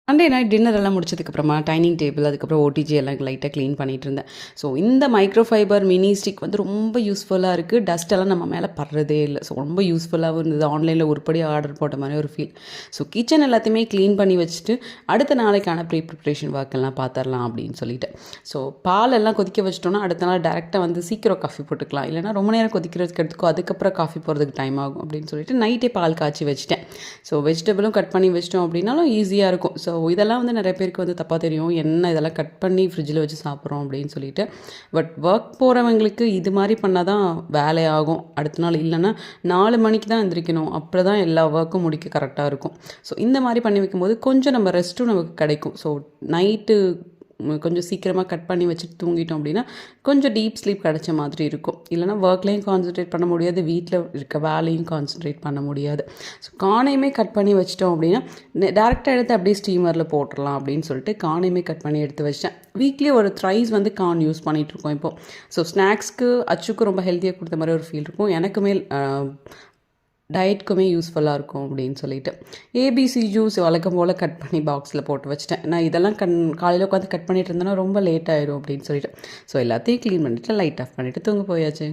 Sunday night dinner எல்லாம் முடிச்சதுக்கப்புறமா dining table, அதுக்கப்புறம் ஓடிஜி எல்லாம் லைட்டாக க்ளீன் பண்ணிட்டு இருந்தேன். ஸோ இந்த மைக்ரோ ஃபைபர் மினி ஸ்டிக் வந்து ரொம்ப யூஸ்ஃபுல்லாக இருக்குது. டஸ்ட் எல்லாம் நம்ம மேலே படுறதே இல்லை. ஸோ ரொம்ப யூஸ்ஃபுல்லாகவும் இருந்தது. ஆன்லைனில் உருப்படியாக ஆர்டர் போட்ட மாதிரி ஒரு ஃபீல். ஸோ கிச்சன் எல்லாத்தையுமே க்ளீன் பண்ணி வச்சுட்டு அடுத்த நாளைக்கான ப்ரிப்ரேஷன் ஒர்க் எல்லாம் பார்த்துடலாம் அப்படின்னு சொல்லிட்டு. ஸோ பால் எல்லாம் கொதிக்க வச்சிட்டோம்னா அடுத்த நாள் டேரெக்டாக வந்து சீக்கிரம் காஃபி போட்டுக்கலாம். இல்லைனா ரொம்ப நேரம் கொதிக்கிறதுக்கு எடுத்துக்கோ, அதுக்கப்புறம் காஃபி போடுறதுக்கு டைம் ஆகும் அப்படின்னு சொல்லிட்டு நைட்டே பால் காய்ச்சி வச்சுட்டேன். ஸோ வெஜிடபிளும் கட் பண்ணி வச்சிட்டோம் அப்படின்னாலும் ஈஸியாக இருக்கும். ஸோ இதெல்லாம் வந்து நிறைய பேருக்கு வந்து தப்பாக தெரியும். என்ன இதெல்லாம் கட் பண்ணி ஃப்ரிட்ஜில் வச்சு சாப்பிட்றோம் அப்படின்னு சொல்லிட்டு. பட் ஒர்க் போகிறவங்களுக்கு இது மாதிரி பண்ணால் தான் வேலையாகும் அடுத்த நாள். இல்லைன்னா 4 மணிக்கு தான் எந்திரிக்கணும். அப்புறம் தான் எல்லா ஒர்க்கும் முடிக்க கரெக்டாக இருக்கும். ஸோ இந்த மாதிரி பண்ணி வைக்கும்போது கொஞ்சம் நம்ம ரெஸ்ட்டும் நமக்கு கிடைக்கும். ஸோ நைட்டு கொஞ்சம் சீக்கிரமாக கட் பண்ணி வச்சுட்டு தூங்கிட்டோம் அப்படின்னா கொஞ்சம் டீப் ஸ்லீப் கிடைச்ச மாதிரி இருக்கும். இல்லைனா ஒர்க்லேயும் கான்சன்ட்ரேட் பண்ண முடியாது, வீட்டில் இருக்க வேலையும் கான்சன்ட்ரேட் பண்ண முடியாது. ஸோ கானையுமே கட் பண்ணி வச்சிட்டோம் அப்படின்னா டேரெக்டாக எடுத்து அப்படியே ஸ்டீமரில் போட்டுடலாம் அப்படின்னு சொல்லிட்டு கானையுமே கட் பண்ணி எடுத்து வச்சிட்டேன். வீக்லி ஒரு த்ரைஸ் வந்து கார்ன் யூஸ் பண்ணிகிட்ருக்கோம் இப்போது. ஸோ ஸ்நாக்ஸ்க்கு அச்சுக்கு ரொம்ப ஹெல்த்தியாக கொடுத்த மாதிரி ஒரு ஃபீல் இருக்கும். எனக்குமே டயட்க்குமே யூஸ்ஃபுல்லாக இருக்கும் அப்படின்னு சொல்லிட்டு ஏபிசி ஜூஸ் வழக்கம் போல் கட் பண்ணி பாக்ஸில் போட்டு வச்சுட்டேன். நான் இதெல்லாம் காலையில் உட்காந்து கட் பண்ணிட்டு இருந்தேன்னா ரொம்ப லேட் ஆயிடும் அப்படின்னு சொல்லிட்டு. ஸோ எல்லாத்தையும் க்ளீன் பண்ணிவிட்டு லைட் ஆஃப் பண்ணிவிட்டு தூங்க போயாச்சு.